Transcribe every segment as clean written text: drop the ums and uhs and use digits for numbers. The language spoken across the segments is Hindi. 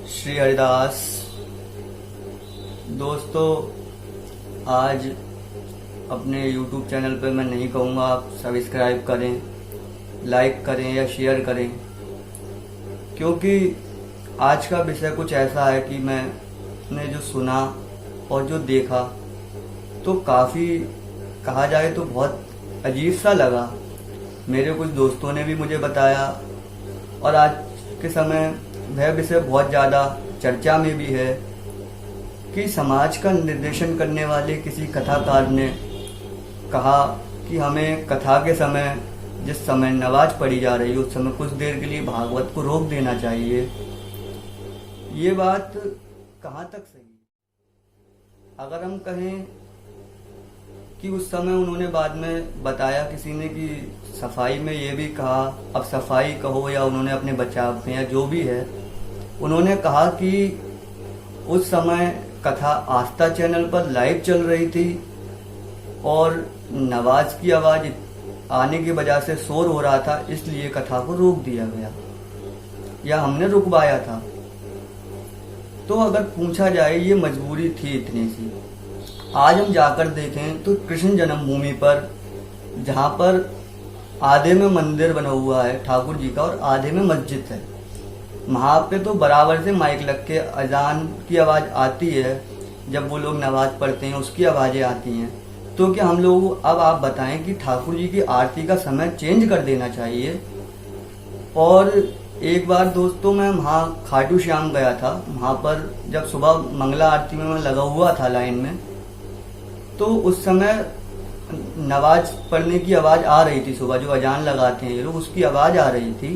श्री हरिदास। दोस्तों, आज अपने YouTube चैनल पे मैं नहीं कहूँगा आप सब्सक्राइब करें, लाइक करें या शेयर करें, क्योंकि आज का विषय कुछ ऐसा है कि मैंने जो सुना और जो देखा तो काफ़ी, कहा जाए तो बहुत अजीब सा लगा। मेरे कुछ दोस्तों ने भी मुझे बताया और आज के समय वह विषय बहुत ज़्यादा चर्चा में भी है कि समाज का निर्देशन करने वाले किसी कथाकार ने कहा कि हमें कथा के समय, जिस समय नमाज पढ़ी जा रही है उस समय कुछ देर के लिए भागवत को रोक देना चाहिए। ये बात कहाँ तक सही है? अगर हम कहें कि उस समय उन्होंने बाद में बताया किसी ने कि सफाई में ये भी कहा, अब सफाई कहो या उन्होंने अपने बचाव में या जो भी है, उन्होंने कहा कि उस समय कथा आस्था चैनल पर लाइव चल रही थी और नमाज की आवाज आने की वजह से शोर हो रहा था, इसलिए कथा को रोक दिया गया या हमने रुकवाया था। तो अगर पूछा जाए ये मजबूरी थी इतनी सी। आज हम जाकर देखें तो कृष्ण जन्मभूमि पर, जहाँ पर आधे में मंदिर बना हुआ है ठाकुर जी का और आधे में मस्जिद है, वहाँ पे तो बराबर से माइक लग के अजान की आवाज़ आती है, जब वो लोग नमाज पढ़ते हैं उसकी आवाज़ें आती हैं। तो क्या हम लोग, अब आप बताएं कि ठाकुर जी की आरती का समय चेंज कर देना चाहिए? और एक बार दोस्तों मैं वहाँ खाटू श्याम गया था, वहाँ पर जब सुबह मंगला आरती में मैं लगा हुआ था लाइन में, तो उस समय नमाज पढ़ने की आवाज़ आ रही थी, सुबह जो अजान लगाते हैं ये लोग, उसकी आवाज़ आ रही थी।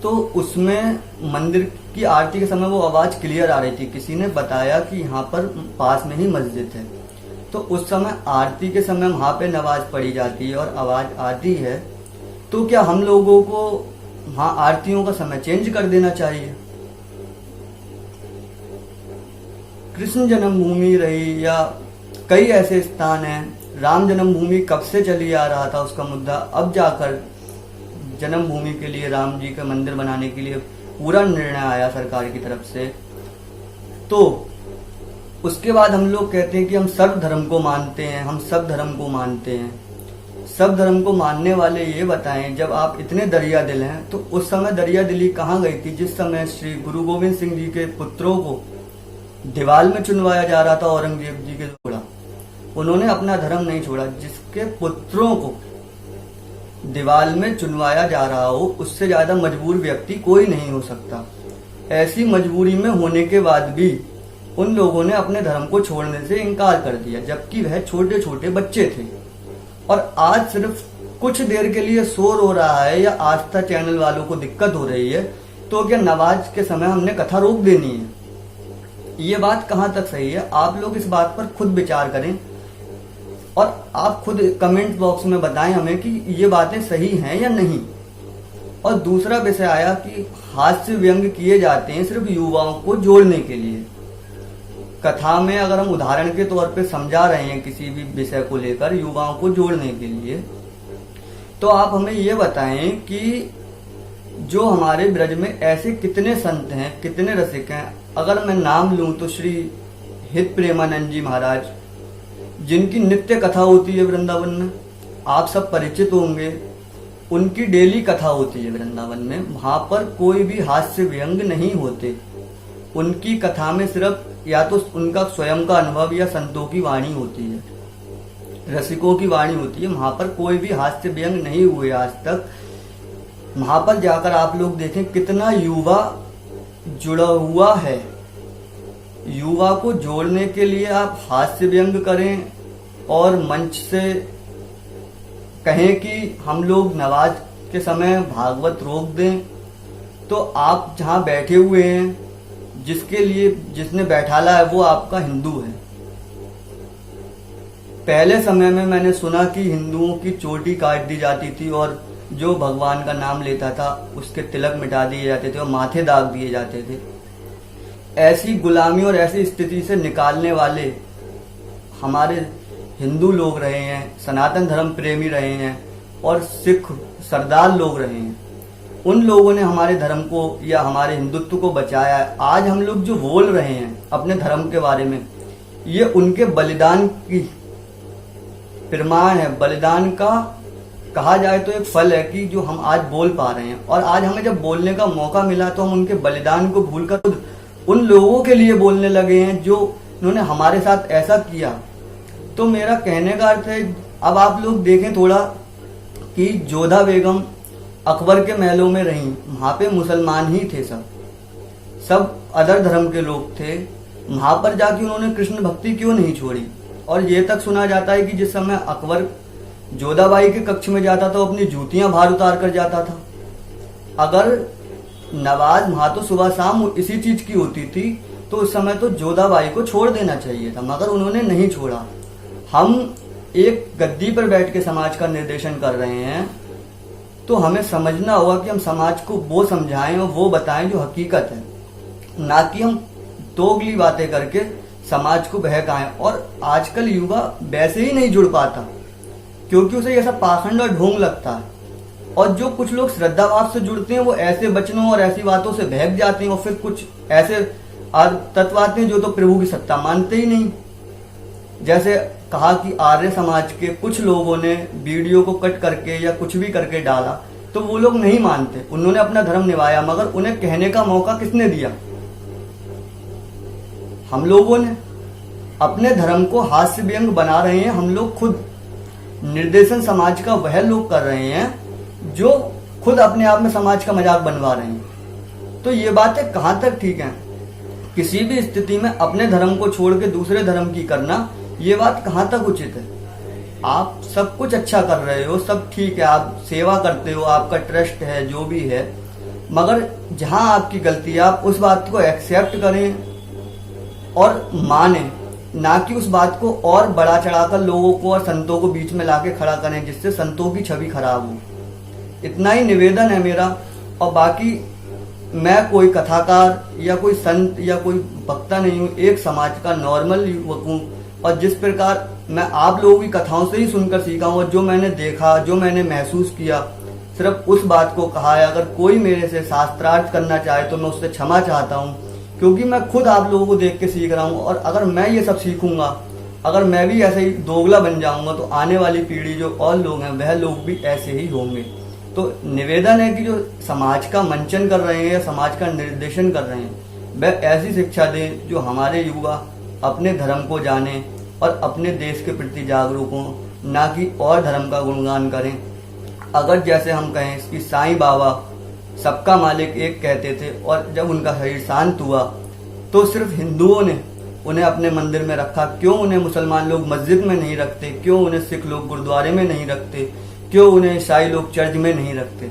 तो उसमें मंदिर की आरती के समय वो आवाज़ क्लियर आ रही थी। किसी ने बताया कि यहाँ पर पास में ही मस्जिद है, तो उस समय आरती के समय वहाँ पे नमाज पढ़ी जाती है और आवाज़ आती है। तो क्या हम लोगों को वहाँ आरतियों का समय चेंज कर देना चाहिए? कृष्ण जन्मभूमि रही या कई ऐसे स्थान हैं, राम जन्मभूमि कब से चली आ रहा था उसका मुद्दा, अब जाकर जन्मभूमि के लिए, राम जी का मंदिर बनाने के लिए पूरा निर्णय आया सरकार की तरफ से। तो उसके बाद हम लोग कहते हैं कि हम सब धर्म को मानते हैं, हम सब धर्म को मानते हैं। सब धर्म को मानने वाले ये बताएं, जब आप इतने दरिया दिल हैं तो उस समय दरिया दिली कहाँ गई थी जिस समय श्री गुरु गोविंद सिंह जी के पुत्रों को दीवाल में चुनवाया जा रहा था औरंगजेब जी के द्वारा? उन्होंने अपना धर्म नहीं छोड़ा। जिसके पुत्रों को दीवाल में चुनवाया जा रहा हो, उससे ज्यादा मजबूर व्यक्ति कोई नहीं हो सकता। ऐसी मजबूरी में होने के बाद भी उन लोगों ने अपने धर्म को छोड़ने से इनकार कर दिया, जबकि वह छोटे छोटे बच्चे थे। और आज सिर्फ कुछ देर के लिए शोर हो रहा है या आस्था चैनल वालों को दिक्कत हो रही है, तो क्या नमाज के समय हमने कथा रोक देनी है? ये बात कहाँ तक सही है? आप लोग इस बात पर खुद विचार करें और आप खुद कमेंट बॉक्स में बताएं हमें कि ये बातें सही हैं या नहीं। और दूसरा विषय आया कि हास्य व्यंग किए जाते हैं सिर्फ युवाओं को जोड़ने के लिए। कथा में अगर हम उदाहरण के तौर पे समझा रहे हैं किसी भी विषय को लेकर युवाओं को जोड़ने के लिए, तो आप हमें ये बताएं कि जो हमारे ब्रज में ऐसे कितने संत हैं, कितने रसिक हैं। अगर मैं नाम लूं तो श्री हित प्रेमानंद जी महाराज, जिनकी नित्य कथा होती है वृंदावन में, आप सब परिचित होंगे। उनकी डेली कथा होती है वृंदावन में, वहां पर कोई भी हास्य व्यंग नहीं होते। उनकी कथा में सिर्फ या तो उनका स्वयं का अनुभव या संतों की वाणी होती है, रसिकों की वाणी होती है। वहां पर कोई भी हास्य व्यंग नहीं हुए आज तक। वहां पर जाकर आप लोग देखें कितना युवा जुड़ा हुआ है। युवा को जोड़ने के लिए आप हास्य व्यंग करें और मंच से कहें कि हम लोग नमाज के समय भागवत रोक दें, तो आप जहां बैठे हुए हैं, जिसके लिए जिसने बैठाला है वो आपका हिंदू है। पहले समय में मैंने सुना कि हिंदुओं की चोटी काट दी जाती थी और जो भगवान का नाम लेता था उसके तिलक मिटा दिए जाते थे और माथे दाग दिए जाते थे। ऐसी गुलामी और ऐसी स्थिति से निकालने वाले हमारे हिंदू लोग रहे हैं, सनातन धर्म प्रेमी रहे हैं और सिख सरदार लोग रहे हैं। उन लोगों ने हमारे धर्म को या हमारे हिंदुत्व को बचाया है। आज हम लोग जो बोल रहे हैं अपने धर्म के बारे में, ये उनके बलिदान की प्रमाण है। बलिदान का कहा जाए तो एक फल है कि जो हम आज बोल पा रहे हैं, और आज हमें जब बोलने का मौका मिला तो हम उनके बलिदान को भूलकर खुद उन लोगों के लिए बोलने लगे हैं जो उन्होंने हमारे साथ ऐसा किया। तो मेरा कहने का अर्थ है, अब आप लोग देखें थोड़ा कि जोधा बेगम अकबर के महलों में रहीं, वहां पे मुसलमान ही थे, सब अदर धर्म के लोग थे। वहां पर जाके उन्होंने कृष्ण भक्ति क्यों नहीं छोड़ी? और ये तक सुना जाता है कि जिस समय अकबर जोधाबाई के कक्ष में जाता था, वो अपनी जूतियां बाहर उतार कर जाता था। अगर नवाज वहां तो सुबह शाम इसी चीज की होती थी, तो उस समय तो जोधाबाई को छोड़ देना चाहिए था, मगर उन्होंने नहीं छोड़ा। हम एक गद्दी पर बैठ के समाज का निर्देशन कर रहे हैं, तो हमें समझना होगा कि हम समाज को वो समझाएं और वो बताएं जो हकीकत है, ना कि हम दोगली बातें करके समाज को बहकाएं। और आजकल युवा वैसे ही नहीं जुड़ पाता, क्योंकि उसे ऐसा पाखंड और ढोंग लगता है। और जो कुछ लोग श्रद्धा भाव से जुड़ते हैं, वो ऐसे वचनों और ऐसी बातों से बहक जाते हैं, और फिर कुछ ऐसे तत्व आते हैं जो तो प्रभु की सत्ता मानते ही नहीं। जैसे कहा कि आर्य समाज के कुछ लोगों ने वीडियो को कट करके या कुछ भी करके डाला, तो वो लोग नहीं मानते, उन्होंने अपना धर्म निभाया, मगर उन्हें कहने का मौका किसने दिया? हम लोगों ने। अपने धर्म को हास्य व्यंग बना रहे हैं हम लोग खुद। निर्देशन समाज का वह लोग कर रहे हैं जो खुद अपने आप में समाज का मजाक बनवा रहे हैं। तो ये बातें कहां तक ठीक है? किसी भी स्थिति में अपने धर्म को छोड़ के दूसरे धर्म की करना, ये बात कहां तक उचित है? आप सब कुछ अच्छा कर रहे हो, सब ठीक है, आप सेवा करते हो, आपका ट्रस्ट है, जो भी है, मगर जहां आपकी गलती है आप उस बात को एक्सेप्ट करें और माने, ना कि उस बात को और बढ़ा चढ़ाकर लोगों को और संतों को बीच में लाके खड़ा करें, जिससे संतों की छवि खराब हो। इतना ही निवेदन है मेरा। और बाकी मैं कोई कथाकार या कोई संत या कोई वक्ता नहीं हूँ, एक समाज का नॉर्मल युवक हूँ। और जिस प्रकार मैं आप लोगों की कथाओं से ही सुनकर सीखा हूँ, और जो मैंने देखा, जो मैंने महसूस किया, सिर्फ उस बात को कहा है। अगर कोई मेरे से शास्त्रार्थ करना चाहे तो मैं उससे क्षमा चाहता हूँ, क्योंकि मैं खुद आप लोगों को देख के सीख रहा हूँ। और अगर मैं ये सब सीखूंगा, अगर मैं भी ऐसे ही दोगला बन जाऊंगा, तो आने वाली पीढ़ी जो और लोग हैं वह लोग भी ऐसे ही होंगे। तो निवेदन है कि जो समाज का मंचन कर रहे हैं या समाज का निर्देशन कर रहे हैं, वह ऐसी शिक्षा दें जो हमारे युवा अपने धर्म को जाने और अपने देश के प्रति जागरूक हों, ना कि और धर्म का गुणगान करें। अगर जैसे हम कहें कि साईं बाबा सबका मालिक एक कहते थे, और जब उनका शरीर शांत हुआ तो सिर्फ हिंदुओं ने उन्हें अपने मंदिर में रखा, क्यों उन्हें मुसलमान लोग मस्जिद में नहीं रखते? क्यों उन्हें सिख लोग गुरुद्वारे में नहीं रखते? क्यों उन्हें ईसाई लोग चर्च में नहीं रखते?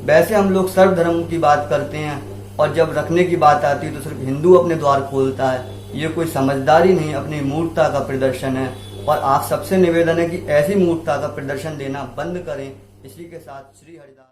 वैसे हम लोग सर्वधर्म की बात करते हैं, और जब रखने की बात आती है तो सिर्फ हिंदू अपने द्वार खोलता है। ये कोई समझदारी नहीं, अपनी मूर्खता का प्रदर्शन है। और आप सबसे निवेदन है कि ऐसी मूर्खता का प्रदर्शन देना बंद करें। इसी के साथ श्री हरिदास।